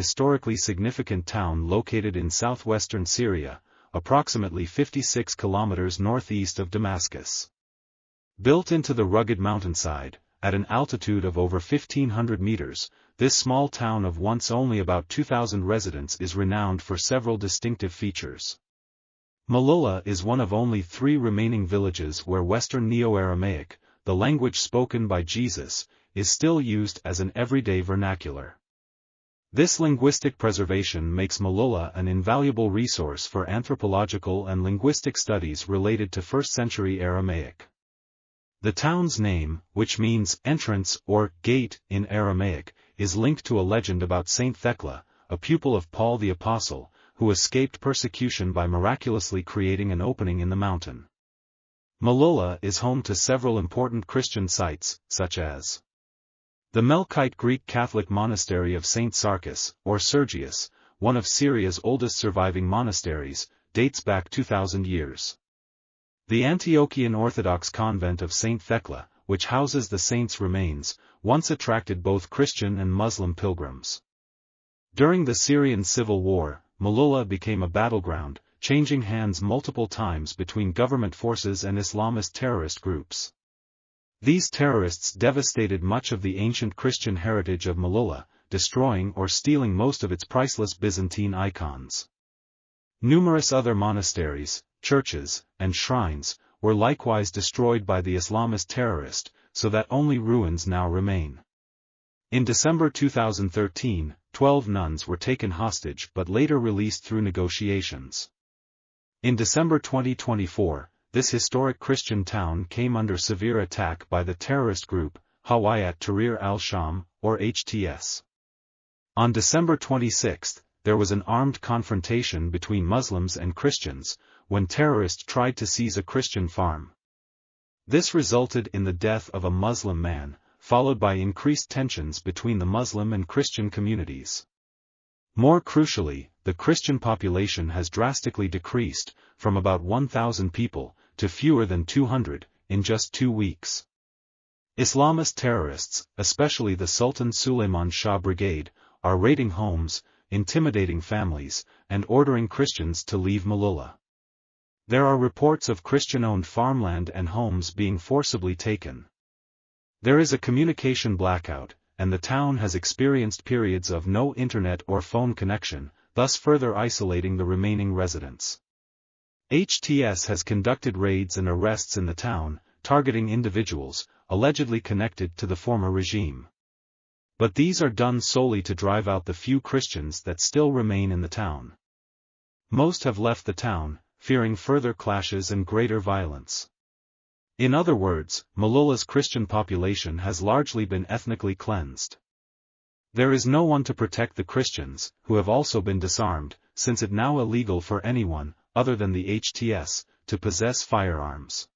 historically significant town located in southwestern Syria, approximately 56 kilometers northeast of Damascus. Built into the rugged mountainside, at an altitude of over 1,500 meters, this small town of once only about 2,000 residents is renowned for several distinctive features. Melula is one of only 3 remaining villages where Western Neo-Aramaic, the language spoken by Jesus, is still used as an everyday vernacular. This linguistic preservation makes Melula an invaluable resource for anthropological and linguistic studies related to first-century Aramaic. The town's name, which means entrance or gate in Aramaic, is linked to a legend about Saint Thecla, a pupil of Paul the Apostle, who escaped persecution by miraculously creating an opening in the mountain. Melula is home to several important Christian sites, such as the Melkite Greek Catholic monastery of St. Sarkis, or Sergius, one of Syria's oldest surviving monasteries, dates back 2,000 years. The Antiochian Orthodox convent of St. Thecla, which houses the saint's remains, once attracted both Christian and Muslim pilgrims. During the Syrian civil war, Melula became a battleground, changing hands multiple times between government forces and Islamist terrorist groups. These terrorists devastated much of the ancient Christian heritage of Melula, destroying or stealing most of its priceless Byzantine icons. Numerous other monasteries, churches, and shrines were likewise destroyed by the Islamist terrorist, so that only ruins now remain. In December 2013, 12 nuns were taken hostage but later released through negotiations. In December 2024, this historic Christian town came under severe attack by the terrorist group, Hawayat Tahrir al-Sham, or HTS. On December 26, there was an armed confrontation between Muslims and Christians, when terrorists tried to seize a Christian farm. This resulted in the death of a Muslim man, followed by increased tensions between the Muslim and Christian communities. More crucially, the Christian population has drastically decreased, from about 1,000 people, to fewer than 200, in just 2 weeks. Islamist terrorists, especially the Sultan Suleiman Shah Brigade, are raiding homes, intimidating families, and ordering Christians to leave Melula. There are reports of Christian-owned farmland and homes being forcibly taken. There is a communication blackout, and the town has experienced periods of no internet or phone connection, thus further isolating the remaining residents. HTS has conducted raids and arrests in the town, targeting individuals, allegedly connected to the former regime. But these are done solely to drive out the few Christians that still remain in the town. Most have left the town, fearing further clashes and greater violence. In other words, Melula's Christian population has largely been ethnically cleansed. There is no one to protect the Christians, who have also been disarmed, since it's now illegal for anyone, other than the HTS, to possess firearms.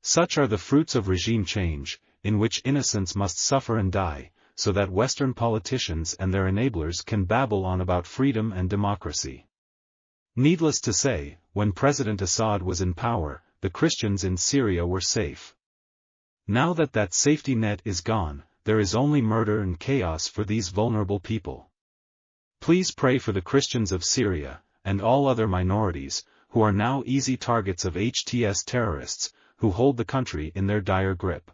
Such are the fruits of regime change, in which innocents must suffer and die, so that Western politicians and their enablers can babble on about freedom and democracy. Needless to say, when President Assad was in power, the Christians in Syria were safe. Now that that safety net is gone, there is only murder and chaos for these vulnerable people. Please pray for the Christians of Syria, and all other minorities, who are now easy targets of HTS terrorists, who hold the country in their dire grip.